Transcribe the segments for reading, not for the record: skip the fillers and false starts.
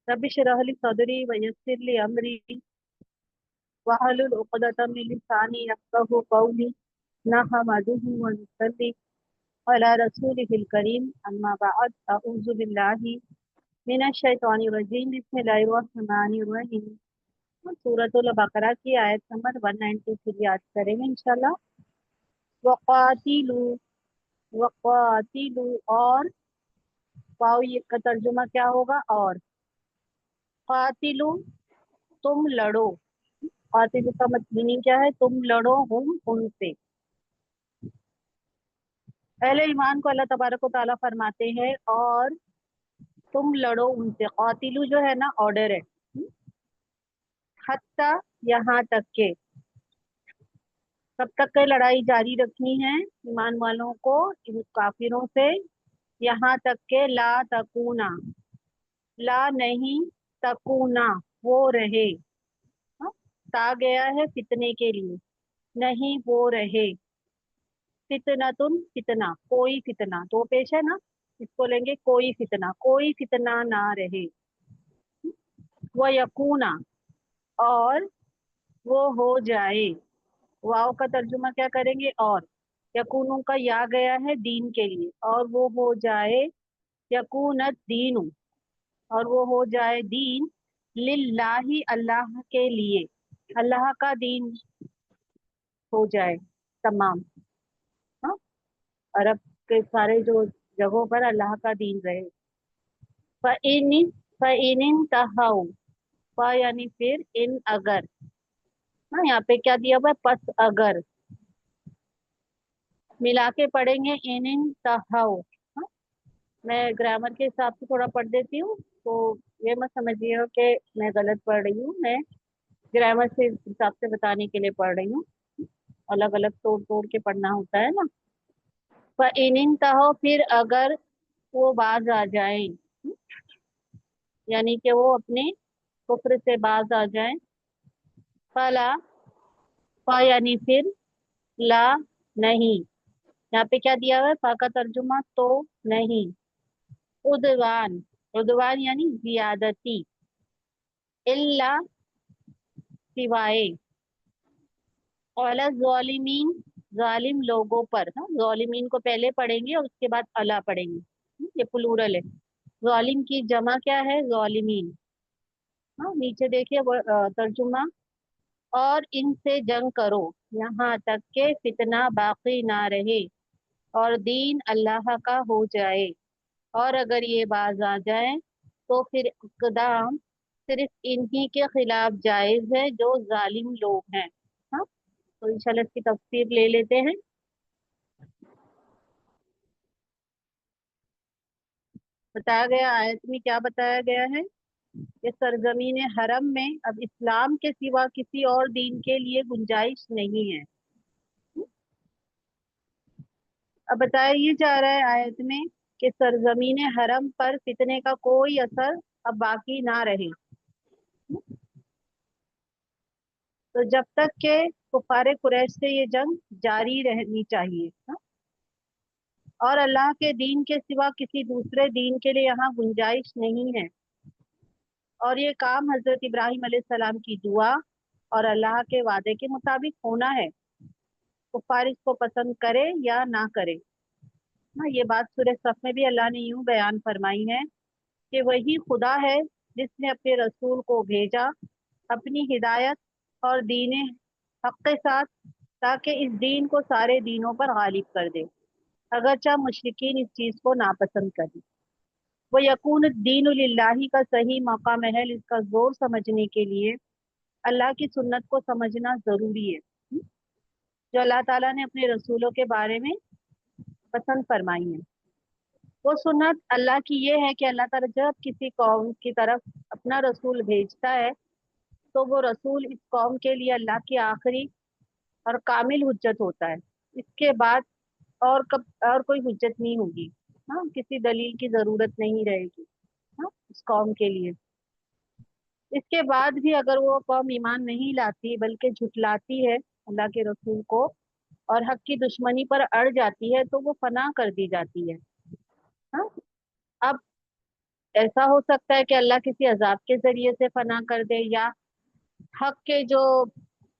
Rabbi इश्रह ली सदरी व यस्सिर ली अमरी वहलुल उक़दतम मिन लिसानी यफ़क़हू क़ौली नहमदुहु व नुसल्ली अला रसूलिहिल करीम अम्मा बअद अऊज़ु बिल्लाहि मिनश शैतानिर रजीम बिस्मिल्लाहिर रहमानिर रहीम। सूरतुल बकरा की आयत नंबर 193 याद करेंगे इंशाल्लाह। वक़ातिलू, वक़ातिलू और वाओ ये का तर्जुमा क्या होगा? और कातिलू तुम लड़ो। कातिलू का मीनिंग क्या है? तुम लड़ो हम उनसे। पहले ईमान को अल्लाह तबारक व तआला फरमाते हैं और तुम लड़ो उनसे। कातिलू जो है ना ऑर्डर है। हत्ता यहाँ तक के, कब तक के लड़ाई जारी रखनी है ईमान वालों को इन काफिरों से? यहाँ तक के ला तकूना, ला नहीं, तकूना वो रहे। हाँ? ता गया है फितने के लिए, नहीं वो रहे। फितनतुन फितना, कोई फितना, तो पेश है ना, इसको लेंगे कोई फितना, कोई फितना ना रहे। वो यकूना और वो हो जाए। वाव का तर्जुमा क्या करेंगे? और यकूनों का या गया है दीन के लिए, और वो हो जाए। यकूनत दीनु, और वो हो जाए दीन। लिल्लाही अल्लाह के लिए, अल्लाह का दीन हो जाए तमाम। हाँ, अरब के सारे जो जगहों पर अल्लाह का दीन रहे। फ़इन फ़इन तहाउ, फ यानी फिर, इन अगर। हाँ, यहाँ पे क्या दिया हुआ है? पस अगर, मिला के पढ़ेंगे इन तहाउ। हाँ, मैं ग्रामर के हिसाब से थोड़ा पढ़ देती हूँ, तो ये मत समझिए कि मैं गलत पढ़ रही हूँ। मैं ग्रामर से हिसाब से बताने के लिए पढ़ रही हूँ। अलग अलग तोड़ तोड़ के पढ़ना होता है ना। इन तहो, फिर अगर वो बाज आ जाए, यानी कि वो अपने कुफ्र से बाज आ जाए। फला, फा यानी फिर, ला नहीं, यहाँ पे क्या दिया हुआ है? फा का तर्जुमा तो नहीं। उदवान, उदवान यानी जियादती। इल्ला सिवाय। औला ज़ालिमीन, जालिम लोगों पर। हाँ, जालिमीन को पहले पढ़ेंगे और उसके बाद अला पढ़ेंगे। ये प्लूरल है। जालिम की जमा क्या है? जालिमीन। हाँ, नीचे देखिए वो तर्जुमा। और इनसे जंग करो यहाँ तक के फितना बाकी ना रहे और दीन अल्लाह का हो जाए। और अगर ये बाज आ जाए तो फिर इक़दाम सिर्फ इन्हीं के खिलाफ जायज है जो जालिम लोग हैं। हाँ, तो इंशाल्लाह इसकी तफसीर ले लेते हैं। बताया गया आयत में क्या बताया गया है कि सरजमीन हरम में अब इस्लाम के सिवा किसी और दीन के लिए गुंजाइश नहीं है। अब बताया ये जा रहा है आयत में कि सरजमीन हरम पर फितने का कोई असर अब बाकी ना रहे। तो जब तक के कुफारे कुरैश से ये जंग जारी रहनी चाहिए। हाँ? और अल्लाह के दीन के सिवा किसी दूसरे दीन के लिए यहाँ गुंजाइश नहीं है। और ये काम हजरत इब्राहिम अलैहिस्सलाम की दुआ और अल्लाह के वादे के मुताबिक होना है, कुफार इसको पसंद करे या ना करे। हाँ, ये बात सूरह सफ में भी अल्लाह ने यूं बयान फरमाई है कि वही खुदा है जिसने अपने रसूल को भेजा अपनी हिदायत और दीन हक के साथ, ताकि इस दीन को सारे दीनों पर गालिब कर दे, अगरचा मुशरिकीन इस चीज को नापसंद करें। वो यकून दीन लिल्लाही का सही मौका महल, इसका जोर समझने के लिए अल्लाह की सुन्नत को समझना जरूरी है, जो अल्लाह ताला ने अपने रसूलों के बारे में पसंद फरमाई है। वो सुन्नत अल्लाह की ये है कि अल्लाह ताला जब किसी कौम की तरफ अपना रसूल भेजता है तो वो रसूल इस कौम के लिए अल्लाह की आखिरी और कामिल हुज्जत होता है। इसके बाद और कब और कोई हुज्जत नहीं होगी। हाँ, किसी दलील की जरूरत नहीं रहेगी। हाँ, इस कौम के लिए। इसके बाद भी अगर वो कौम ईमान नहीं लाती बल्कि झुटलाती है अल्लाह के रसूल को और हक की दुश्मनी पर अड़ जाती है तो वो फना कर दी जाती है। हाँ, अब ऐसा हो सकता है कि अल्लाह किसी अजाब के जरिए से फना कर दे, या हक के जो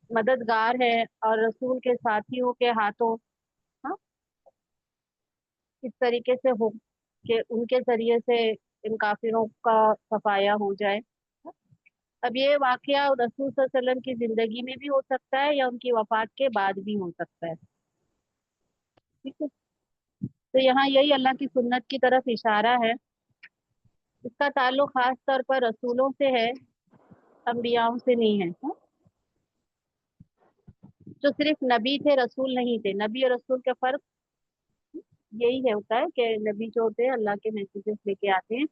मददगार है और रसूल के साथियों के हाथों, हाँ, इस तरीके से हो कि उनके जरिए से इन काफिरों का सफाया हो जाए। अब ये वाकया रसूल सल्लल्लाहु अलैहि वसल्लम की जिंदगी में भी हो सकता है या उनकी वफात के बाद भी हो सकता है। ठीक है। तो यहाँ यही अल्लाह की सुन्नत की तरफ इशारा है। इसका ताल्लुक खास तौर पर रसूलों से है, अम्बियाओं से नहीं है। हाँ? जो सिर्फ नबी थे, रसूल नहीं थे। नबी और रसूल का फर्क यही है, होता है कि नबी जो होते हैं अल्लाह के मैसेजेस लेके आते हैं,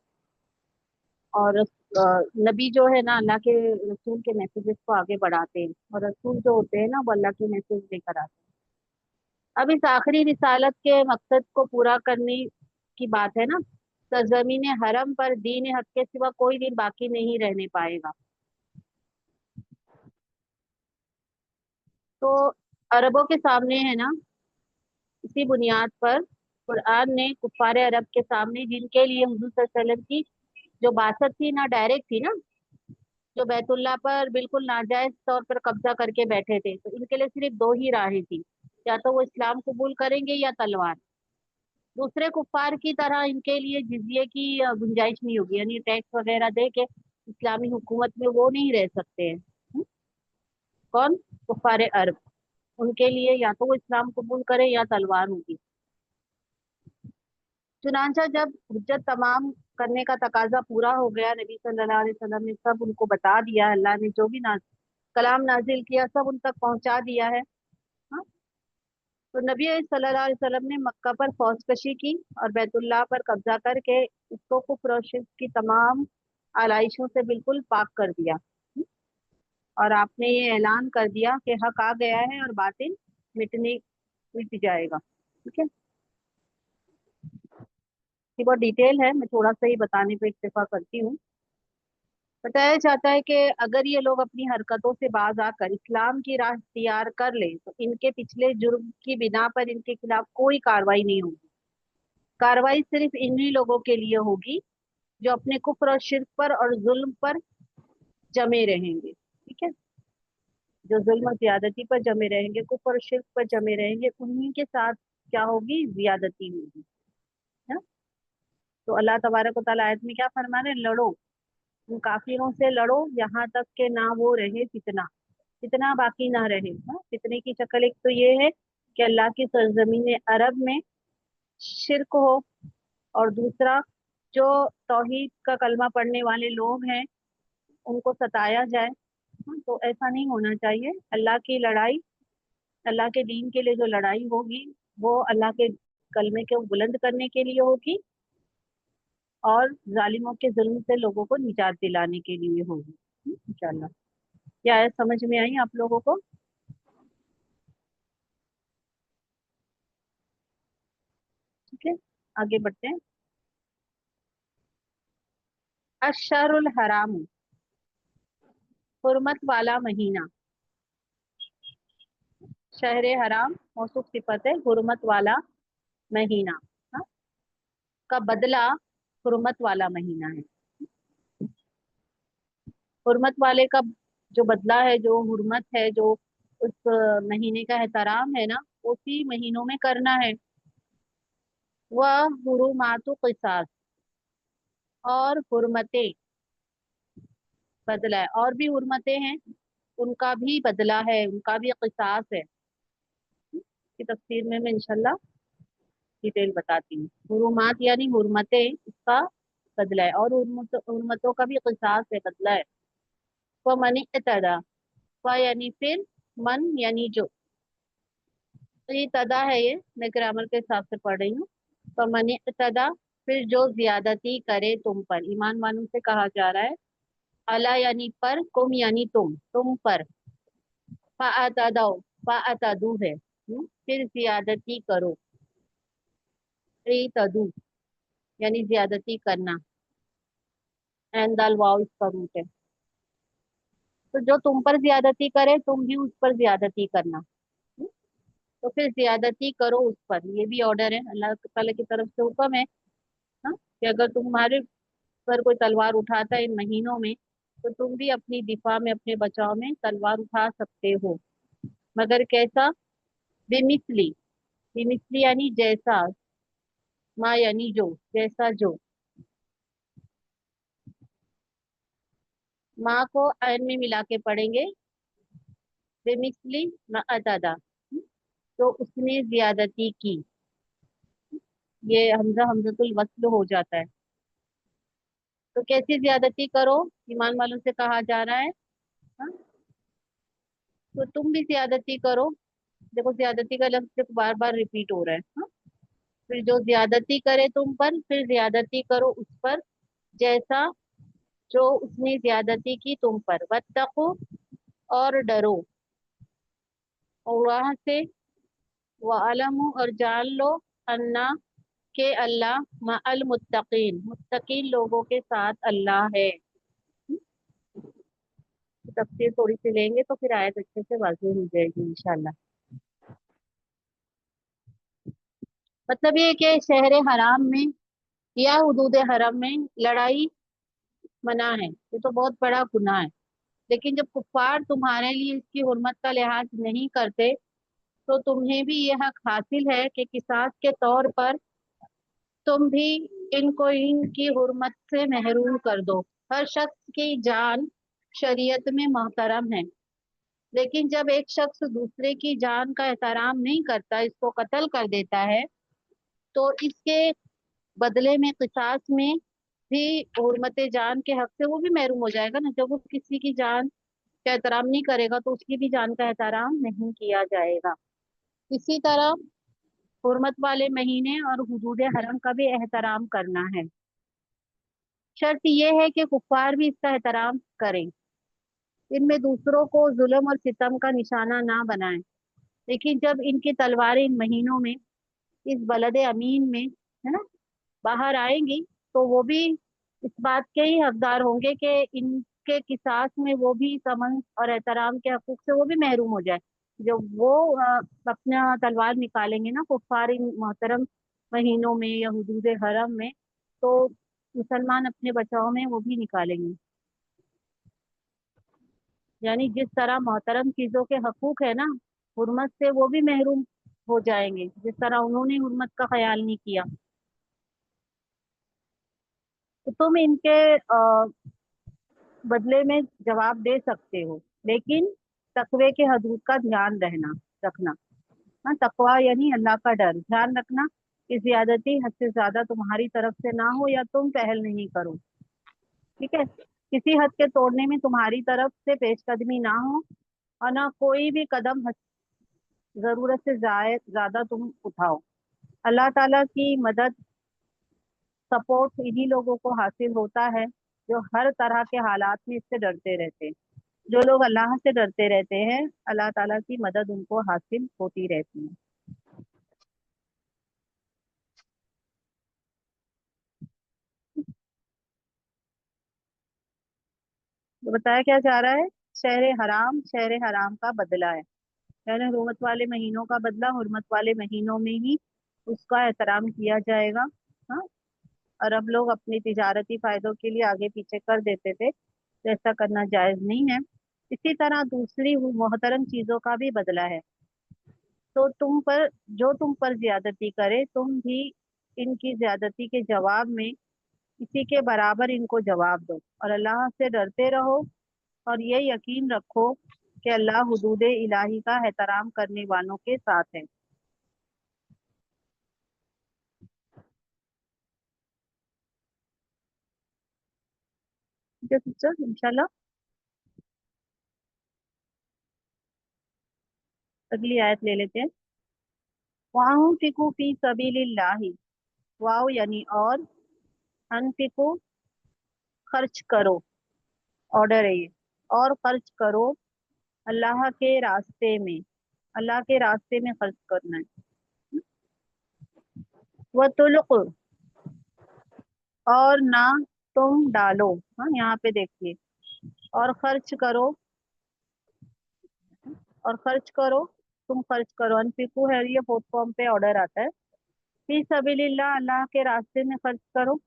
और नबी जो है ना अल्लाह के रसूल के मैसेजेस को आगे बढ़ाते हैं, और रसूल जो होते हैं ना वो अल्लाह के मैसेज लेकर आते हैं। अब इस आखिरी रिसालत के मकसद को पूरा करने की बात है ना, सरजमीन हरम पर दीन हक के सिवा कोई दिन बाकी नहीं रहने पाएगा। तो अरबों के सामने है ना, इसी बुनियाद पर कुरान ने कुफार अरब के सामने, जिनके लिए हुजूर सल्लल्लाहु अलैहि वसल्लम की जो बासत थी ना, डायरेक्ट थी ना, जो बैतुल्ला पर बिल्कुल नाजायज तौर पर कब्जा करके बैठे थे, तो इनके लिए सिर्फ दो ही राहें थी, या तो वो इस्लाम कबूल करेंगे या तलवार। दूसरे कुफार की तरह इनके लिए जिजिये की गुंजाइश नहीं होगी, यानी टैक्स वगैरह दे के इस्लामी हुकूमत में वो नहीं रह सकते हैं। कौन? कुफार अरब। उनके लिए या तो वो इस्लाम कबूल करे या तलवार होगी। चुनांचा जब हुज्जत तमाम करने का तकाजा पूरा हो गया, नबी सल्लल्लाहु अलैहि वसल्लम ने सब उनको बता दिया, अल्लाह ने जो भी कलाम नाजिल किया सब उन तक पहुंचा दिया है। हाँ? तो नबी सल्लल्लाहु अलैहि वसल्लम ने मक्का पर फौजकशी की और बैतुल्लाह पर कब्जा करके इसको कुफ्र और शिर्क की तमाम आलाइशों से बिल्कुल पाक कर दिया। और आपने ये ऐलान कर दिया कि हक आ गया है और बातिल मिट जाएगा। ठीक है। ये बहुत डिटेल है, मैं थोड़ा सा ही बताने पे इक्तफा करती हूँ। बताया जाता है कि अगर ये लोग अपनी हरकतों से बाज आकर इस्लाम की राह इख्तियार कर लें तो इनके पिछले जुर्म की बिना पर इनके खिलाफ कोई कार्रवाई नहीं होगी। कार्रवाई सिर्फ इन्हीं लोगों के लिए होगी जो अपने कुफ्र और शिर्क पर और जुल्म पर जमे रहेंगे। ठीक है। जो जुल्म और ज्यादती पर जमे रहेंगे, कुफ्र और शिर्क पर जमे रहेंगे, उन्हीं के साथ क्या होगी? ज्यादती होगी। है? तो अल्लाह तबारक व तआला आयत में क्या फरमा रहे हैं? लड़ो, उन काफिरों से लड़ो यहाँ तक के ना वो रहे फितना, फितना बाकी ना रहे। हाँ? फितने की शक्ल एक तो ये है कि अल्लाह की सरजमीन अरब में शिरक हो, और दूसरा जो तौहीद का कलमा पढ़ने वाले लोग हैं उनको सताया जाए। हाँ? तो ऐसा नहीं होना चाहिए। अल्लाह की लड़ाई, अल्लाह के दीन के लिए जो लड़ाई होगी वो अल्लाह के कलमे को बुलंद करने के लिए होगी, और जालिमों के जुल्म से लोगों को निजात दिलाने के लिए होगी। इंशाल्लाह। क्या है, समझ में आई आप लोगों को? ठीक है, आगे बढ़ते हैं। अशरुल हराम, हुर्मत वाला महीना। शहर हराम मौसूफ सिफत है, हुर्मत वाला महीना। हाँ? का बदला हुर्मत वाला महीना है। हुर्मत वाले का जो बदला है, जो हुर्मत है, जो उस महीने का एहतराम है ना, उसी महीनों में करना है। वह हुरुमातु किसास, और हुर्मतें बदला है, और भी हुर्मतें हैं, उनका भी बदला है, उनका भी किसास है। की तफसीर में मैं इंशाल्लाह डिटेल बताती हूँ। हुरुमात यानी हुर्मतें, इसका बदला है, और हुर्मतों का भी किसास है, बदला है। व मन इत्तदा, व यानी फिर, मन यानी जो, तो ये तदा है, ये मैं ग्रामर के हिसाब से पढ़ रही हूँ। तो मन इत्तदा, फिर जो ज्यादती करे तुम पर, ईमान वालों से कहा जा रहा है। अला यानी पर, कुम यानी तुम पर। फ़अतदौ, फ़अतदू है, फिर ज्यादती करो। तदू यानी ज्यादती करना, एन दाल वाव इसका रूट है। तो जो तुम पर ज्यादती करे तुम भी उस पर ज्यादती करना। हम्म? तो फिर ज्यादती करो उस पर, ये भी ऑर्डर है, अल्लाह ताला की तरफ से हुक्म है। हाँ? कि अगर तुम्हारे पर कोई तलवार उठाता है इन महीनों में, तो तुम भी अपनी दिफा में, अपने बचाव में तलवार उठा सकते हो। मगर कैसा? बेमिसली। बेमिसली यानी जैसा, माँ यानी जो, जैसा जो। माँ को ऐन में मिला के पढ़ेंगे, बेमिसली मा अदादा, तो उसने ज्यादती की। ये हमजा हमजतुल वस्ल हो जाता है। तो कैसी ज्यादती करो, ईमान वालों से कहा जा रहा है। हाँ? तो तुम भी ज्यादती करो। देखो ज्यादती का लफ्ज देखो बार बार रिपीट हो रहा है। हाँ? फिर जो ज्यादती करे तुम पर, फिर ज्यादती करो उस पर, जैसा जो उसने ज्यादती की तुम पर। वत्तकू, और डरो। और वहां से वालमू, और जान लो, अन्ना, के अल्लाह, मअल मुत्तकीन, मुत्तकीन लोगों के साथ अल्लाह है। तफसीर थोड़ी सी लेंगे तो फिर आयत अच्छे से वाज़ेह हो जाएगी इंशाल्लाह। मतलब ये कि शहर हराम में या हुदूद हरम में लड़ाई मना है, ये तो बहुत बड़ा गुनाह है। लेकिन जब कुफ्फार तुम्हारे लिए इसकी हुर्मत का लिहाज नहीं करते, तो तुम्हें भी ये हक हासिल है कि किसास के तौर पर तुम भी इनको इनकी हुर्मत से महरूम कर दो। हर शख्स की जान शरीयत में मोहतरम है, लेकिन जब एक शख्स दूसरे की जान का एहतराम नहीं करता, इसको कत्ल कर देता है, तो इसके बदले में किसास में भी हुर्मत जान के हक से वो भी महरूम हो जाएगा ना। जब वो किसी की जान का एहतराम नहीं करेगा, तो उसकी भी जान का एहतराम नहीं किया जाएगा। इसी तरह हुर्मत वाले महीने और हुदूद हरम का भी एहतराम करना है। शर्त यह है कि कुफ्फार भी इसका एहतराम करें, इनमें दूसरों को जुल्म और सितम का निशाना ना बनाएं। लेकिन जब इनकी तलवारें इन महीनों में इस बलद अमीन में, है ना, बाहर आएंगी, तो वो भी इस बात के ही हकदार होंगे कि इनके किसास में वो भी समन और एहतराम के हकूक से वो भी महरूम हो जाए। जब वो अपना तलवार निकालेंगे ना कुफ्फार इन मोहतरम महीनों में या हुदूद हरम में, तो मुसलमान अपने बचाव में वो भी निकालेंगे। यानी जिस तरह मोहतरम चीजों के हकूक है ना, हुर्मत से वो भी महरूम हो जाएंगे, जिस तरह उन्होंने हुर्मत का ख्याल नहीं किया। तो तुम इनके बदले में जवाब दे सकते हो, लेकिन तकवे के हदूद का ध्यान रहना रखना। हाँ, तकवा यानी अल्लाह का डर, ध्यान रखना कि ज्यादती हद से ज्यादा तुम्हारी तरफ से ना हो या तुम पहल नहीं करो। ठीक है? किसी हद के तोड़ने में तुम्हारी तरफ से पेशकदमी ना हो, और ना कोई भी कदम जरूरत से ज्यादा तुम उठाओ। अल्लाह ताला की मदद, सपोर्ट इन्हीं लोगों को हासिल होता है जो हर तरह के हालात में इससे डरते रहते हैं। जो लोग अल्लाह से डरते रहते हैं, अल्लाह ताला की मदद उनको हासिल होती रहती है। तो बताया क्या जा रहा है? शहर हराम का बदला है, यानी हुर्मत वाले महीनों का बदला हुर्मत वाले महीनों में ही उसका एहतराम किया जाएगा। हाँ, और अब लोग अपनी तिजारती फायदों के लिए आगे पीछे कर देते थे, तो ऐसा करना जायज नहीं है। इसी तरह दूसरी मोहतरम चीजों का भी बदला है। तो तुम पर जो तुम पर ज्यादती करे, तुम भी इनकी ज्यादती के जवाब में इसी के बराबर इनको जवाब दो, और अल्लाह से डरते रहो, और ये यकीन रखो कि अल्लाह हुदूद इलाही का एहतराम करने वालों के साथ है। ठीक है सिस्टर, इंशाल्लाह अगली आयत ले लेते हैं। वाउनफिकू फी सबीलिल्लाहि, वाओ यानी और, अनफिकू खर्च करो, ऑर्डर है ये। और खर्च करो अल्लाह के रास्ते में, अल्लाह के रास्ते में खर्च करना है। वह तुल्क, और ना तुम डालो। हाँ, यहाँ पे देखिए, और खर्च करो, और खर्च करो, तुम खर्च करो। अनफिकू है, ये फोर्थ फॉर्म पे ऑर्डर आता है। फी सबीलिल्लाह, अल्लाह के रास्ते में खर्च करो।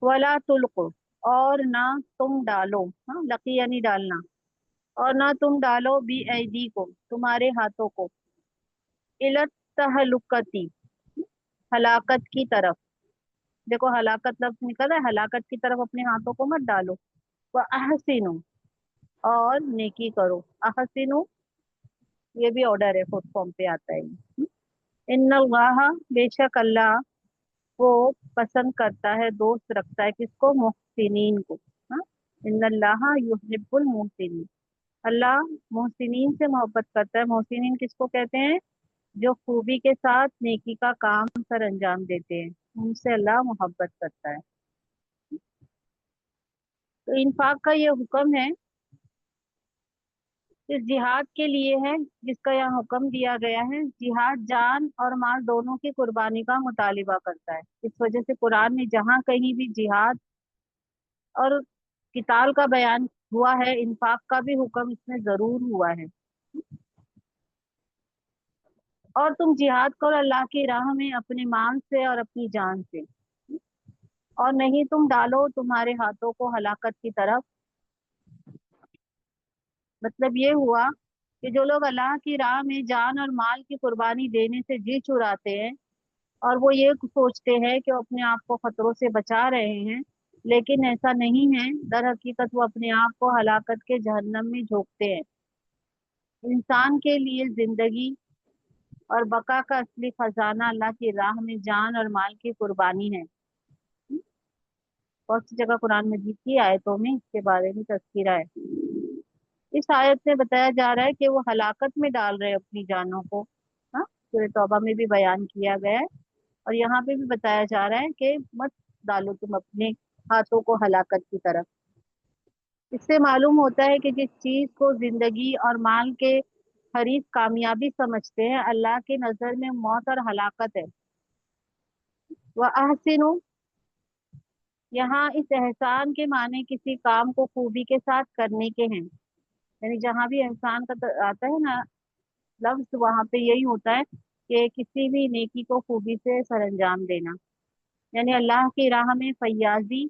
वला तुल्कु, और ना तुम डालो, हाँ लकी यानी डालना, और ना तुम डालो बी ऐदी को तुम्हारे हाथों को, इलत तहलुकती हलाकत की तरफ। देखो हलाकत लफ्ज निकल रहा है, हलाकत की तरफ अपने हाथों को मत डालो। वह अहसिनु, और नेकी करो। अहसिनु ये भी ऑर्डर है, फोर्थ फॉर्म पे आता है। इन्नल्लाह बेशक अल्लाह, वो पसंद करता है, दोस्त रखता है किसको, मोहसिनीन को। हाँ, इन्नल्लाह युहिब्बुल मोहसिनीन, अल्लाह मोहसिनीन से मोहब्बत करता है। मोहसिनीन किसको कहते हैं, जो खूबी के साथ नेकी का काम सर अंजाम देते हैं, उनसे अल्लाह मोहब्बत करता है। तो इंफाक का ये हुक्म है, इस जिहाद के लिए है जिसका यहाँ हुक्म दिया गया है। जिहाद जान और माल दोनों की कुर्बानी का मुतालिबा करता है। इस वजह से कुरान में जहाँ कहीं भी जिहाद और किताल का बयान हुआ है, इंफाक का भी हुक्म इसमें जरूर हुआ है। और तुम जिहाद करो अल्लाह की राह में अपने माल से और अपनी जान से, और नहीं तुम डालो तुम्हारे हाथों को हलाकत की तरफ। मतलब ये हुआ कि जो लोग अल्लाह की राह में जान और माल की कुर्बानी देने से जी चुराते हैं, और वो ये सोचते हैं कि वो अपने आप को खतरों से बचा रहे हैं, लेकिन ऐसा नहीं है। दर हकीकत वो अपने आप को हलाकत के जहन्नम में झोंकते हैं। इंसान के लिए जिंदगी और बका का असली खजाना अल्लाह की राह में जान और माल की कुर्बानी है। बहुत सी जगह कुरान मजीद की आयतों में इसके बारे में तज़किरा है। इस आयत में बताया जा रहा है कि वो हलाकत में डाल रहे हैं अपनी जानों को। हाँ, सूरह तौबा में भी बयान किया गया है, और यहाँ पे भी बताया जा रहा है कि मत डालो तुम अपने हाथों को हलाकत की तरफ। इससे मालूम होता है कि जिस चीज को जिंदगी और माल के हरीफ कामयाबी समझते हैं, अल्लाह की नजर में मौत और हलाकत है। वह अहसिनु, यहाँ इस एहसान के माने किसी काम को खूबी के साथ करने के हैं। यानी जहाँ भी एहसान का आता है ना लफ्ज, वहां पे यही होता है कि किसी भी नेकी को खूबी से सरअंजाम देना। यानी अल्लाह की राह में फैयाजी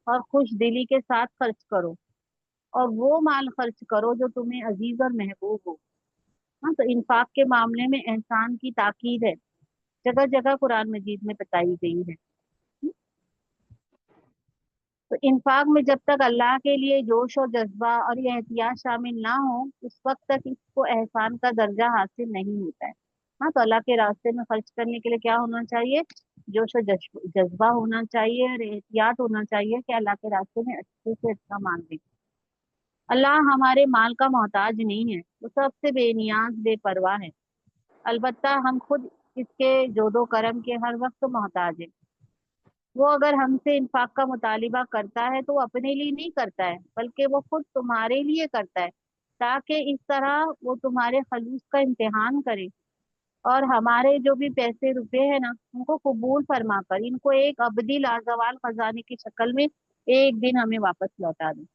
और खुश दिली के साथ खर्च करो, और वो माल खर्च करो जो तुम्हें अजीज और महबूब हो। हाँ, तो इंफाक के मामले में एहसान की ताकीद है, जगह जगह कुरान मजीद में बताई गई है। तो इंफाक में जब तक अल्लाह के लिए जोश और जज्बा और ये एहतियात शामिल ना हो, उस वक्त तक इसको एहसान का दर्जा हासिल नहीं होता है। हाँ, तो अल्लाह के रास्ते में खर्च करने के लिए क्या होना चाहिए, जोश और जज्बा होना चाहिए, और एहतियात होना चाहिए कि अल्लाह के रास्ते में अच्छे से अच्छा माल दे। अल्लाह हमारे माल का मोहताज नहीं है, वो सबसे बेनियाज बेपरवाह है। अलबत्ता हम खुद इसके जोदो करम के हर वक्त मोहताज है। वो अगर हमसे इंफाक का मुतालिबा करता है तो वो अपने लिए नहीं करता है, बल्कि वो खुद तुम्हारे लिए करता है, ताकि इस तरह वो तुम्हारे खलूस का इम्तिहान करे, और हमारे जो भी पैसे रुपए हैं ना, उनको कबूल फरमा कर इनको एक अबदी लाजवाल खजाने की शक्ल में एक दिन हमें वापस लौटा दे।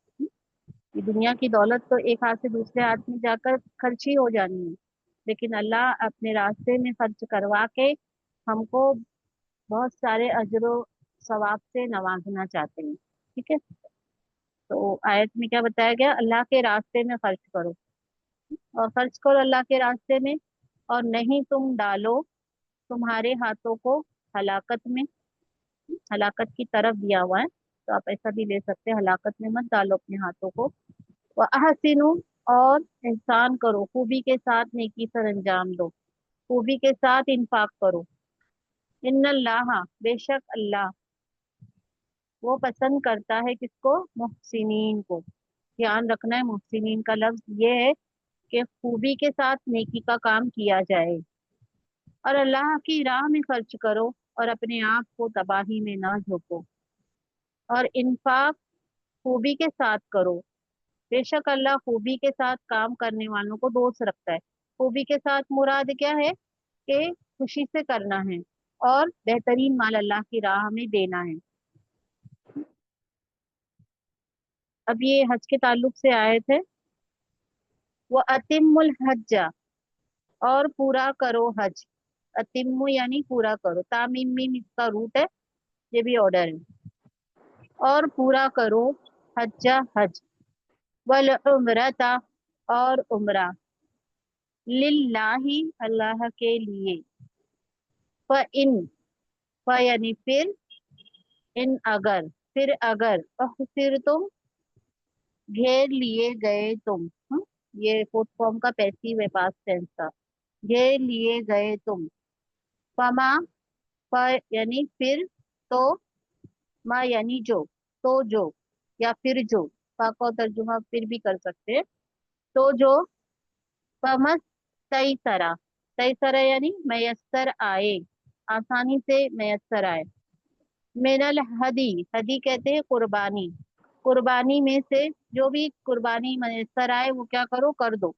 ये दुनिया की दौलत तो एक हाथ से दूसरे हाथ में जाकर खर्च ही हो जानी है, लेकिन अल्लाह अपने रास्ते में खर्च करवा के हमको बहुत सारे अजरो सवाब से नवाजना चाहते हैं। ठीक है, तो आयत में क्या बताया गया, अल्लाह के रास्ते में खर्च करो, और खर्च करो अल्लाह के रास्ते में, और नहीं तुम डालो तुम्हारे हाथों को हलाकत में। हलाकत की तरफ दिया हुआ है, तो आप ऐसा भी ले सकते हैं, हलाकत में मत डालो अपने हाथों को। वह अहसिनु, और एहसान करो, खूबी के साथ नेकी सर अंजाम दो, खूबी के साथ इंफाक करो। इन्नल्लाह बेशक अल्लाह, वो पसंद करता है किसको, मुहसिनीन को। ध्यान रखना है, मुहसिनीन का लफ्ज ये है कि खूबी के साथ नेकी का काम किया जाए, और अल्लाह की राह में खर्च करो, और अपने आप को तबाही में ना झोंको, और इंफाक खूबी के साथ करो। बेशक अल्लाह खूबी के साथ काम करने वालों को दोस्त रखता है। खूबी के साथ मुराद क्या है, कि खुशी से करना है, और बेहतरीन माल अल्लाह की राह में देना है। अब ये हज के ताल्लुक से आयत है, वो अतिमुल हज्जा, और पूरा करो हज। अतिम्मु यानी पूरा करो, तामीम मीम इसका रूट है, ये भी ऑर्डर है। और पूरा करो हज्जा हज, वल उम्रता और उम्रा, लिल्लाही अल्लाह के लिए, फ इन, फ यानी फिर, इन अगर, फिर अगर, फिर तुम, घेर लिए गए तुम, ये फोर्थ फॉर्म का पैसिव है पास्ट टेंस का, घेर लिए गए तुम, फमा, फ यानी फिर, तो, मा यानी जो, तो जो, या फिर जो, फा को तर्जुमा फिर भी कर सकते हैं, तो जो, फमस, तई सरा, तई सरा यानी मयस्सर आए, आसानी से मयस्सर आए, मिनल हदी, हदी कहते हैं कुर्बानी, कुर्बानी में से जो भी कुर्बानी मयस्सर आए वो क्या करो, कर दो।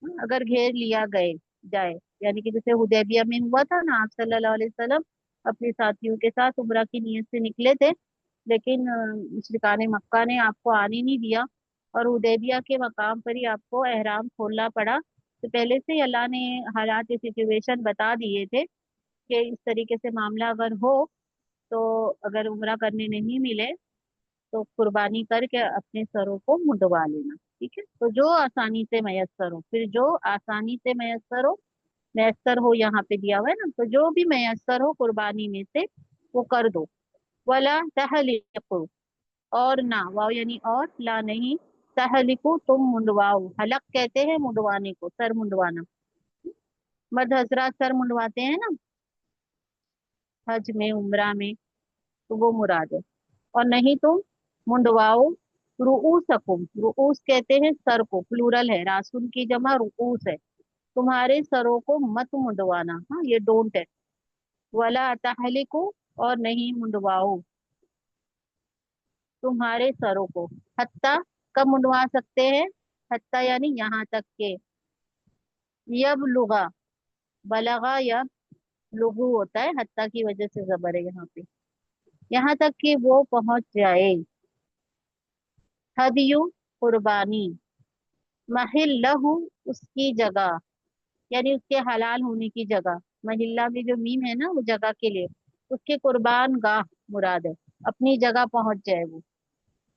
अगर घेर लिया गए जाए, यानी कि जैसे हुदैबिया में हुआ था ना, आप सल्लल्लाहु अलैहि वसल्लम अपने साथियों के साथ उम्रा की नीयत से निकले थे, लेकिन मुशरिकाने मक्का ने आपको आने नहीं दिया, और हुदैबिया के मकाम पर ही आपको एहराम खोलना पड़ा। तो पहले से ही अल्लाह ने हालात, सिचुएशन बता दिए थे कि इस तरीके से मामला अगर हो, तो अगर उम्रा करने नहीं मिले तो कुर्बानी करके अपने सरों को मुंडवा लेना। ठीक है, तो जो आसानी से मयस्सर हो, फिर जो आसानी से मयस्सर हो, मयस्सर हो यहाँ पे दिया हुआ है ना, तो जो भी मयस्सर हो कुर्बानी में से वो कर दो। वला तहलिकु, और ना, वाव यानी और, ला नहीं, तहलिकु तुम मुंडवाओ, हलक कहते हैं मुंडवाने को, सर मुंडवाना, मर्द हजरात सर मुंडवाते हैं ना हज में, उम्रा में, तो वो मुराद है। और नहीं तुम मुंडवाओ रुऊसकुम, रुऊस कहते हैं सर को, प्लूरल है, रासुन की जमा रुऊस है, तुम्हारे सरों को मत मुंडवाना, हाँ ये डोंट है। वला तहलिकु, और नहीं मुंडवाओ तुम्हारे सरों को, हत्ता, कब मुंडवा सकते हैं, हत्ता यानी यहाँ तक के, यब लुगा, बलगा या लुगु होता है, हत्ता की वजह से जबर है यहाँ पे, यहाँ तक कि वो पहुंच जाए। हदियु कुर्बानी, महिल्लहु उसकी जगह, यानी उसके हलाल होने की जगह, महिल्ला में जो मीम है ना वो जगह के लिए, उसके कुर्बान गाह मुराद है, अपनी जगह पहुंच जाए वो,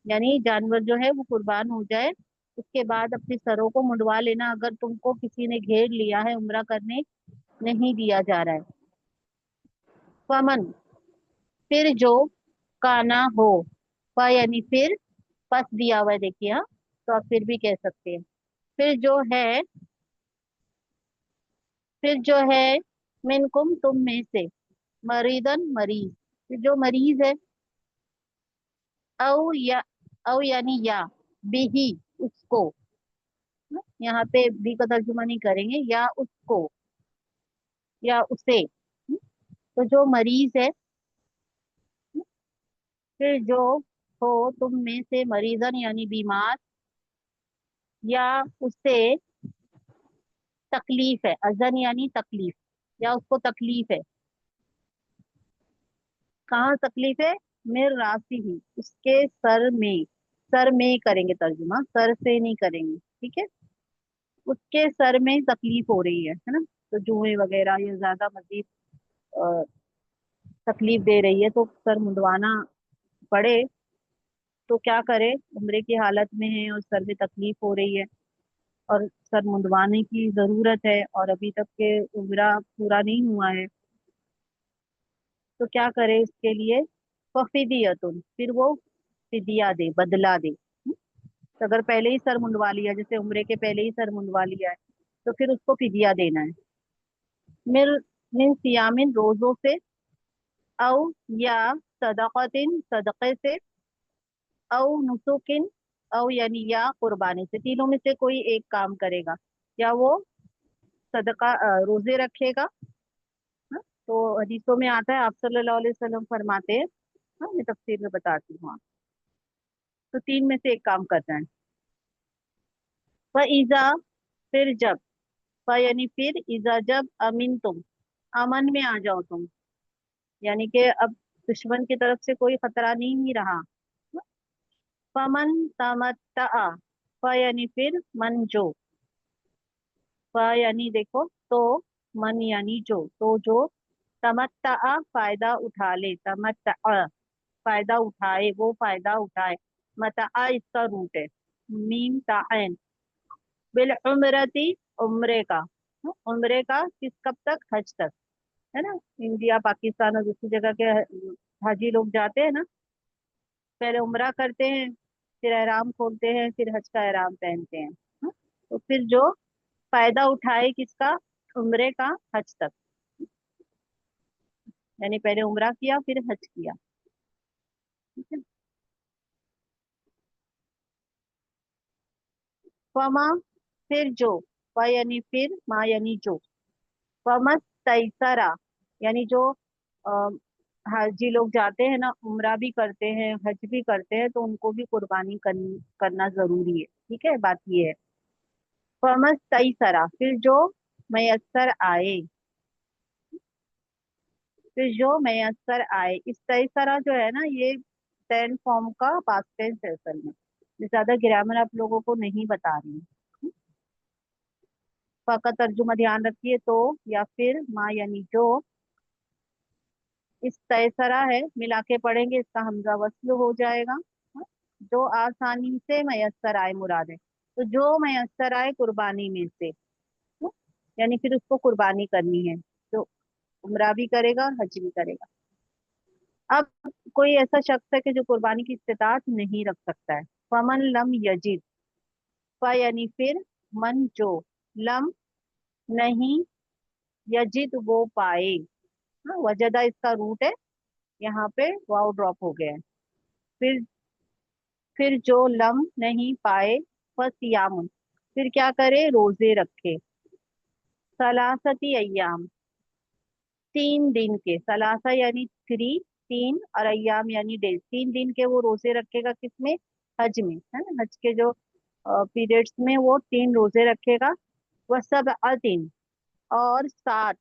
यानी जानवर जो है वो कुर्बान हो जाए, उसके बाद अपने सरों को मुंडवा लेना, अगर तुमको किसी ने घेर लिया है, उम्रा करने नहीं दिया जा रहा है। फमन, फिर जो, काना हो, फ यानी फिर, पस दिया हुआ है देखिए, हाँ, तो आप फिर भी कह सकते हैं, फिर जो है, फिर जो है, मिनकुम तुम में से, मरीदन मरीज, फिर जो मरीज है, औ या, औ यानी या, बिही उसको, यहाँ पे भी का तर्जुमा नहीं करेंगे, या उसको, या उसे, तो जो मरीज है, फिर जो हो तुम में से मरीजन यानी बीमार, या उसे तकलीफ है, अजन यानी तकलीफ, या उसको तकलीफ है, कहाँ तकलीफ है, मेर राशि ही, उसके सर में, सर में करेंगे तर्जुमा, सर से नहीं करेंगे, ठीक है, उसके सर में तकलीफ हो रही है ना, तो जुए वगैरह ये ज्यादा मजीद अ, तकलीफ दे रही है, तो सर मुंडवाना पड़े, तो क्या करे, उम्रे की हालत में है और सर में तकलीफ हो रही है, और सर मुंडवाने की जरूरत है, और अभी तक के उम्रा पूरा नहीं हुआ है, तो क्या करे इसके लिए, फफिदियतुन, फिर वो फिदिया दे, बदला दे। तो अगर पहले ही सर मुंडवा लिया, जैसे उम्रे के पहले ही सर मुंडवा लिया है, तो फिर उसको फिदिया देना है। मिर मिन सियामिन, रोजों से, औ या सदक़तिन, सदक़े से, औ नुसुकिन, औ यानी या कुर्बानी से, तीनों में से कोई एक काम करेगा, या वो सदका रोजे रखेगा, हाँ? तो हदीसों में आता है, आप सल्लल्लाहु अलैहि वसल्लम फरमाते हैं, हाँ मैं तफसीर में बताती हूँ, तो तीन में से एक काम करना है। फ़इज़ा, फिर जब, फ यानी फिर, इज़ा जब, अमीन तुम, अमन में आ जाओ तुम, यानी कि अब दुश्मन की तरफ से कोई खतरा नहीं ही रहा। फमन तमत्ता, फ यानी फिर, मन जो, फ यानी देखो तो, मन यानी जो, तो जो, तमत्ता फायदा उठा ले, तमत्ता, फायदा उठाए, वो फायदा उठाए। मता इसका रूट है, मीम ताइन। बिल उम्रती, उम्रे का, उम्रे का किस कब तक, हज तक, है ना। इंडिया पाकिस्तान और दूसरी जगह के हाजी लोग जाते हैं ना, पहले उम्रा करते हैं, फिर एहराम खोलते हैं, फिर हज का एहराम पहनते हैं। तो फिर जो फायदा उठाए किसका, उम्रे का, हज तक, यानी पहले उम्रा किया फिर हज किया। ठीक है। फमा, फिर जो, फ यानी फिर, मा यानी जो, फमस तैसरा, यानी जो अ, हाजी लोग जाते हैं ना, उम्रा भी करते हैं हज भी करते हैं, तो उनको भी कुर्बानी करना जरूरी है। ठीक है, बात ये है। फमस तैसरा, फिर जो मयसर आए, फिर जो मयसर आए। इस तैसरा जो है ना, ये टेन फॉर्म का पास्ट टेंस है असल में। ये ज्यादा ग्रामर आप लोगों को नहीं बता रही हूँ। का तर्जुमा ध्यान रखिए, तो या फिर, माँ यानी जो, इस तयसरा है, मिला के पढ़ेंगे, इसका हमजा वस्ल हो जाएगा। हाँ, जो आसानी से मयसर आए मुराद है, तो जो मयसर आए कुर्बानी में से, हाँ, यानी फिर उसको कुर्बानी करनी है, जो उम्रा भी करेगा और हज भी करेगा। अब कोई ऐसा शख्स है कि जो कुर्बानी की इस्तिताअत नहीं रख सकता है, फमन लम यजिद, फ यानी फिर, मन जो, लम नहीं, यजिद वो पाए। हाँ, वजदा इसका रूट है, यहाँ पे वाव ड्रॉप हो गया है। फिर फिर जो लम नहीं पाए, फसियामुन, फिर क्या करे, रोजे रखे। सलासती अय्याम, 3 दिन के, सलासा यानी थ्री, तीन, और अय्याम यानी डेज, 3 दिन के वो रोजे रखेगा, किसमें, हज में, है ना। हज के जो पीरियड्स में वो 3 रोजे रखेगा। वह सब अतिन, और 7,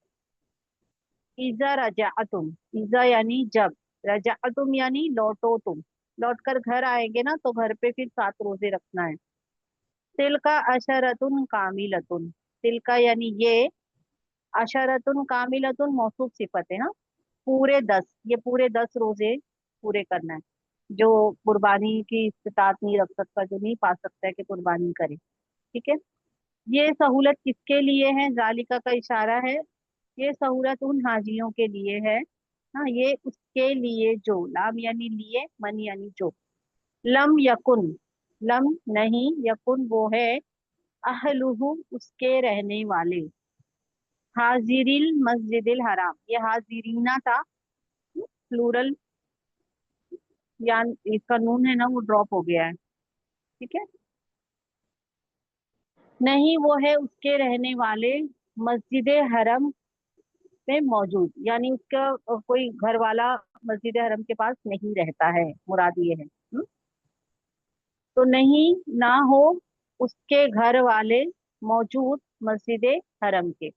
इजा रजाअतुम, इजा यानी जब, रजाअतुम यानी लौटो तुम, लौट कर घर आएंगे ना, तो घर पे फिर 7 रोजे रखना है। तिल का अशरतुन कामिलतुन, तिल का यानी ये, अशरतुन कामिलतुन मौसूफ सिफत है, हाँ। पूरे 10, ये पूरे 10 रोजे पूरे करना है। जो कुर्बानी की इस्तात नहीं रख सकता, जो नहीं पा सकता है कि कुर्बानी करे। ठीक है। ये सहूलत किसके लिए है, जालिका का इशारा है। ये सहूलत उन हाजियों के लिए है, हाँ, ये उसके लिए जो, लाम यानी लिए, मन यानी जो, लम यकुन, लम नहीं, यकुन वो है, अहलुहु उसके रहने वाले, हाजिरिल मस्जिदिल हराम, ये हाजिरीना था, प्लूरल, या इसका नून है ना वो ड्रॉप हो गया है। ठीक है। नहीं, वो है उसके रहने वाले, मस्जिद हरम में मौजूद, यानी उसका कोई घर वाला मस्जिद हरम के पास नहीं रहता है, मुराद ये है। तो नहीं, ना हो उसके घर वाले मौजूद मस्जिद हरम के।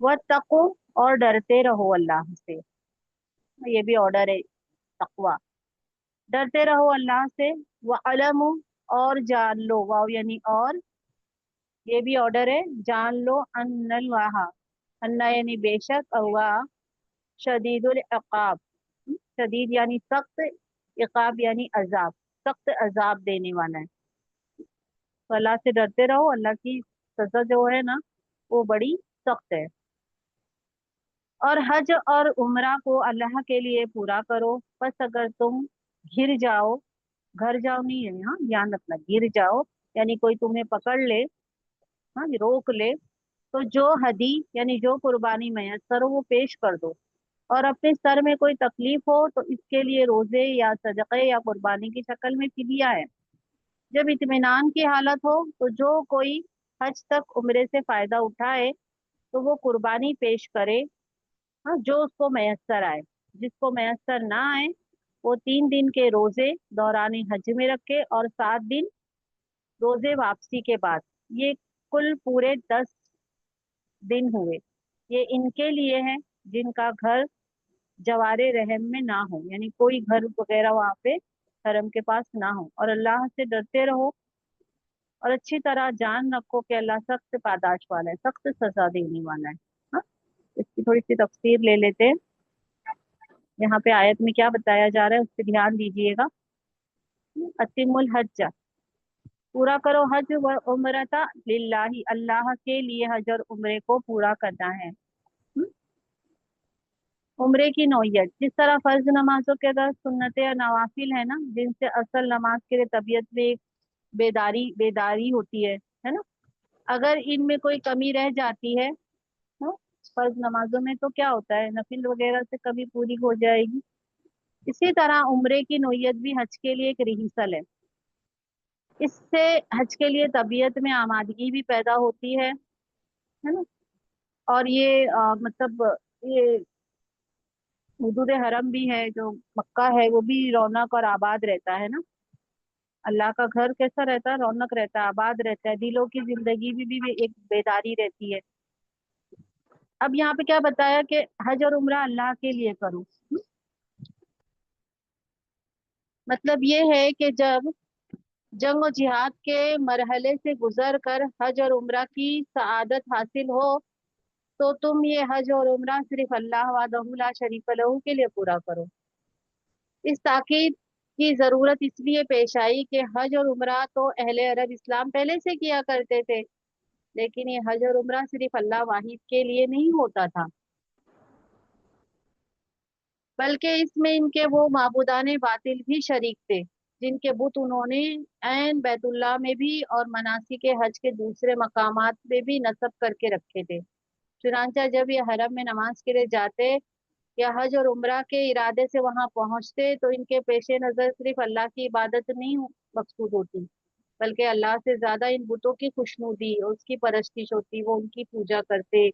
वह तको, और डरते रहो अल्लाह से, ये भी ऑर्डर है, तकवा, डरते रहो अल्लाह से। वह अलम, और जान लो, वाव यानी और, ये भी ऑर्डर है, जान लो, अन्नल वहा, अन्ना यानी बेशक, अल्लाह, शदीदुल इक़ाब, शदीद यानी सख्त, इक़ाब यानी अजाब, सख्त अजाब देने वाला है। तो अल्लाह से डरते रहो, अल्लाह की सजा जो है ना, वो बड़ी सख्त है। और हज और उम्रा को अल्लाह के लिए पूरा करो। बस अगर तुम घिर जाओ, घर जाओ नहीं है, हाँ ध्यान रखना, गिर जाओ, यानी कोई तुम्हें पकड़ ले, हाँ रोक ले, तो जो हदी यानी जो कुर्बानी मैसर हो वो पेश कर दो। और अपने सर में कोई तकलीफ हो तो इसके लिए रोजे या सदक़े या कुर्बानी की शक्ल में फिदिया है। जब इत्मीनान की हालत हो तो जो कोई हज तक उम्रे से फायदा उठाए, तो वो कुर्बानी पेश करे, हाँ, जो उसको मैसर आए। जिसको मैसर ना आए, वो 3 दिन के रोजे दौरान हज में रखे, और 7 दिन रोजे वापसी के बाद। ये कुल पूरे 10 दिन हुए। ये इनके लिए है जिनका घर जवारे रहम में ना हो, यानी कोई घर वगैरह वहां पे हरम के पास ना हो। और अल्लाह से डरते रहो, और अच्छी तरह जान रखो कि अल्लाह सख्त पादाश वाला है, सख्त सजा देने वाला है। हाँ, इसकी थोड़ी सी तफसीर ले लेते हैं। यहाँ पे आयत में क्या बताया जा रहा है उस पर ध्यान दीजिएगा। अतिमुल हज, पूरा करो हज व उम्रता लिल्लाही, अल्लाह के लिए हज और उम्रे को पूरा करना है। उम्रे की नौयत, जिस तरह फर्ज नमाजों के अगर सुन्नत या नवाफिल है ना, जिनसे असल नमाज के लिए तबीयत में एक बेदारी बेदारी होती है ना, अगर इनमें कोई कमी रह जाती है ना, फर्ज नमाजों में तो क्या होता है, नफिल वगैरह से कमी पूरी हो जाएगी। इसी तरह उम्रे की नौयत भी हज के लिए एक रिहर्सल है। इससे हज के लिए तबीयत में आमादगी भी पैदा होती है ना। और ये मतलब ये हुदूद हरम भी है जो मक्का है, वो भी रौनक और आबाद रहता है ना। अल्लाह का घर कैसा रहता है, रौनक रहता है, आबाद रहता है, दिलों की जिंदगी भी एक बेदारी रहती है। अब यहाँ पे क्या बताया कि हज और उम्रा अल्लाह के लिए करो। मतलब ये है कि जब जंग और जिहाद के मरहले से गुजर कर हज और उम्रा की सआदत हासिल हो, तो तुम ये हज और उम्रा सिर्फ अल्लाह वादहु ला शरीक लहू के लिए पूरा करो। इस ताकीद की जरूरत इसलिए पेश आई कि हज और उम्रा तो अहले अरब इस्लाम पहले से किया करते थे, लेकिन ये हज और उम्रा सिर्फ अल्लाह वाहिद के लिए नहीं होता था, बल्कि इसमें इनके वो माबूदाने बातिल भी शरीक थे, जिनके बुत उन्होंने ऐन बैतुल्लाह में भी और मनासी के हज के दूसरे मकामात में भी नस्ब करके रखे थे। चुनांचा जब ये हरम में नमाज के लिए जाते या हज और उम्रा के इरादे से वहां पहुंचते, तो इनके पेशे नजर सिर्फ अल्लाह की इबादत नहीं मकसूद होती, बल्कि अल्लाह से ज्यादा इन बुतों की खुशनुदी और उसकी परस्तिश होती। वो उनकी पूजा करते,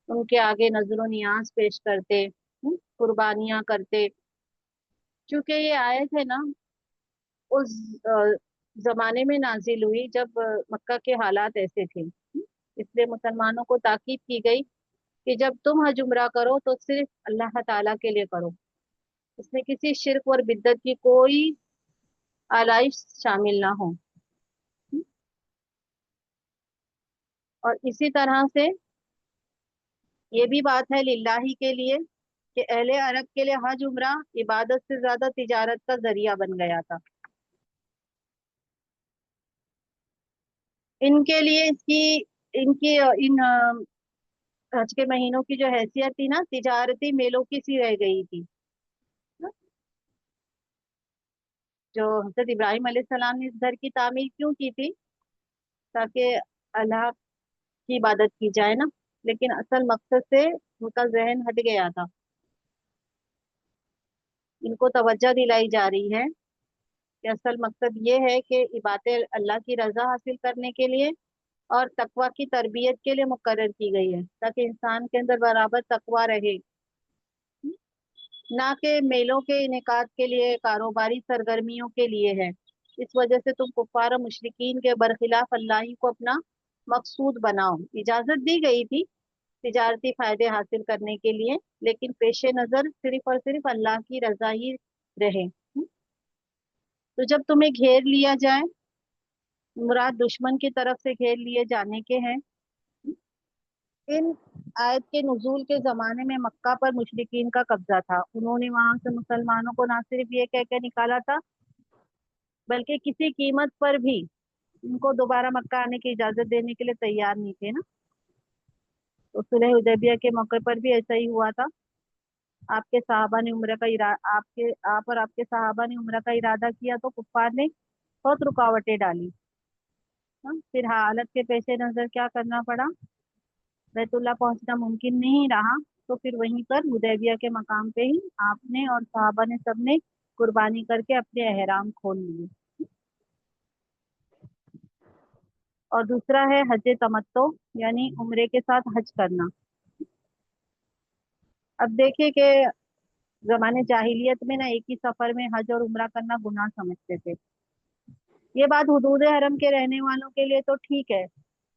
उनके आगे नजर नियाज पेश करते, कुर्बानियां करते। चूंकि ये आयत है ना उस अ, जमाने में नाजिल हुई जब मक्का के हालात ऐसे थे, इसलिए मुसलमानों को ताकीद की गई कि जब तुम हज उम्रा करो तो सिर्फ अल्लाह ताला के लिए करो, इसमें किसी शिर्क और बिद्दत की कोई आलाइश शामिल ना हो। और इसी तरह से ये भी बात है लिल्लाही के लिए कि अहले अरब के लिए हज उम्रा इबादत से ज्यादा तिजारत का जरिया बन गया था। इनके लिए इसकी इनकी इन हज के महीनों की जो हैसियत थी ना, तिजारती मेलों की सी रह गई थी ना। जो हजरत इब्राहिम अलैहिस्सलाम ने इस घर की तामीर क्यों की थी, ताकि अल्लाह की इबादत की जाए ना, लेकिन असल मकसद से उनका जहन हट गया था। इनको तवज्जो दिलाई जा रही है कि असल मकसद ये है कि इबादत अल्लाह की रजा हासिल करने के लिए और तकवा की तरबियत के लिए मुकर्रर की गई है, ताकि इंसान के अंदर बराबर तकवा रहे, ना कि मेलों के इनेकाद के लिए, कारोबारी सरगर्मियों के लिए है। इस वजह से तुम कुफ्फार और मुशरिकीन के बरखिलाफ अल्लाह ही को अपना मकसूद बनाओ। इजाजत दी गई थी तिजारती फायदे हासिल करने के लिए, लेकिन पेशे नजर सिर्फ और सिर्फ अल्लाह की रजा ही रहे। तो जब तुम्हें घेर लिया जाए, मुराद दुश्मन की तरफ से घेर लिए जाने के हैं। इन आयत के नुजूल के जमाने में मक्का पर मुशरिकीन का कब्जा था। उन्होंने वहां से मुसलमानों को ना सिर्फ ये कह के निकाला था, बल्कि किसी कीमत पर भी उनको दोबारा मक्का आने की इजाजत देने के लिए तैयार नहीं थे ना। तो सुलह हुदैबिया के मौके पर भी ऐसा ही हुआ था। आपके साहबा ने उम्र का इरा आपके आप और आपके साहबा ने उम्र का इरादा किया तो कुफ्फार ने बहुत रुकावटें डाली। हाँ, फिर हालत के पेशे नजर क्या करना पड़ा, बैतुल्ला पहुंचना मुमकिन नहीं रहा, तो फिर वहीं पर हुदैबिया के मकाम पे ही आपने और साहबा ने सबने कुर्बानी करके अपने एहराम खोल लिए। और दूसरा है हज तमत्तो, यानी उम्रे के साथ हज करना। अब देखिए कि जमाने जाहिलियत में ना एक ही सफर में हज और उम्रा करना गुनाह समझते थे। ये बात हुदूद हरम के रहने वालों के लिए तो ठीक है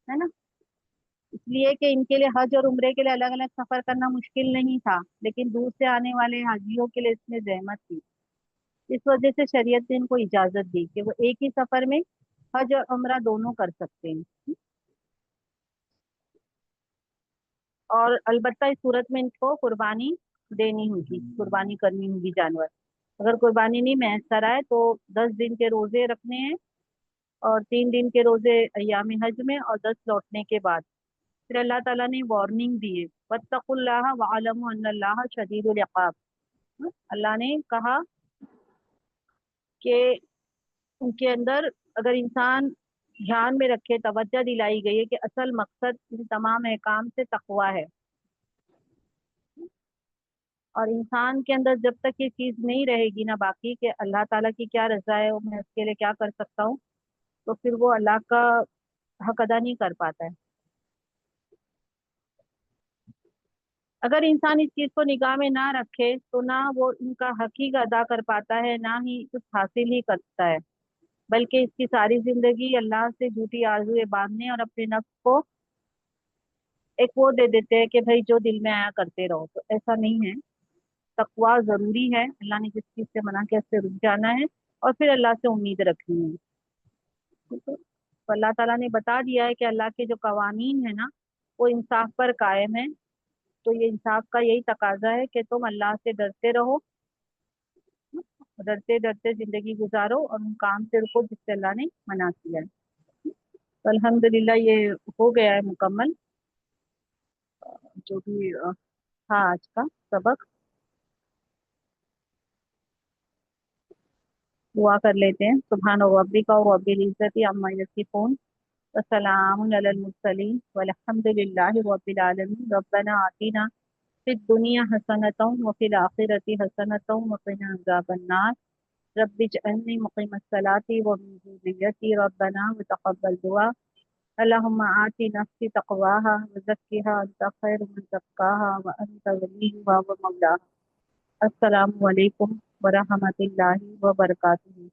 ना, इसलिए कि इनके लिए हज और उम्रे के लिए अलग अलग सफर करना मुश्किल नहीं था, लेकिन दूर से आने वाले हाजियों के लिए इसमें जहमत थी। इस वजह से शरीयत ने इनको इजाजत दी कि वो एक ही सफर में हज और उम्रा दोनों कर सकते हैं। और अलबत्ता इस सूरत में इनको कुर्बानी دینی ہوگی، قربانی کرنی ہوگی جانور۔ اگر قربانی نہیں میسر آئے تو 10 دن کے روزے رکھنے ہیں، اور 3 دن کے روزے ایام حج میں، اور 10 لوٹنے کے بعد۔ پھر اللہ تعالیٰ نے وارننگ دی ہے، وَاتَّقُوا اللَّهَ وَاعْلَمُوا أَنَّ اللَّهَ شَدِيدُ الْعِقَابِ۔ اللہ نے کہا کہ ان کے اندر اگر انسان دھیان میں رکھے، توجہ دلائی گئی ہے کہ اصل مقصد ان تمام احکام سے تقوی ہے، اور انسان کے اندر جب تک یہ چیز نہیں رہے گی نا باقی کہ اللہ تعالیٰ کی کیا رضا ہے اور میں اس کے لیے کیا کر سکتا ہوں، تو پھر وہ اللہ کا حق ادا نہیں کر پاتا ہے۔ اگر انسان اس چیز کو نگاہ میں نہ رکھے تو نہ وہ ان کا حقیق ادا کر پاتا ہے، نہ ہی کچھ حاصل ہی کرتا ہے، بلکہ اس کی ساری زندگی اللہ سے جھوٹی آرزویں باندھنے اور اپنے نفس کو ایک وہ دے دیتے ہیں کہ بھائی جو دل میں آیا کرتے رہو، تو ایسا نہیں ہے۔ تقوی ضروری ہے، اللہ نے جس چیز سے منع کیا اس سے رک جانا ہے، اور پھر اللہ سے امید رکھنی ہے، ٹھیک ہے؟ تو اللہ تعالیٰ نے بتا دیا ہے کہ اللہ کے جو قوانین ہیں نا وہ انصاف پر قائم ہے، تو یہ انصاف کا یہی تقاضا ہے کہ تم اللہ سے ڈرتے رہو، ڈرتے ڈرتے زندگی گزارو، اور ان کام سے رکو جس سے اللہ نے منع کیا ہے۔ تو الحمدللہ یہ ہو گیا ہے مکمل جو بھی تھا آج کا سبق۔ دعا کر لیتے ہیں۔ سبحان ربک رب العزت عما یصفون، وسلام علی المرسلین، والحمد للہ رب العالمین۔ ربنا آتنا فی الدنیا حسنۃ وفی الآخرۃ حسنۃ وقنا عذاب النار، رب اجعلنی مقیم الصلاۃ ومن ذریتی ربنا وتقبل دعا۔ اللہم آتی نفسی تقواها وزکها انت خیر من زکاها وانت ولیها ومولاها۔ السلام علیکم ورحمۃ اللہ وبرکاتہ۔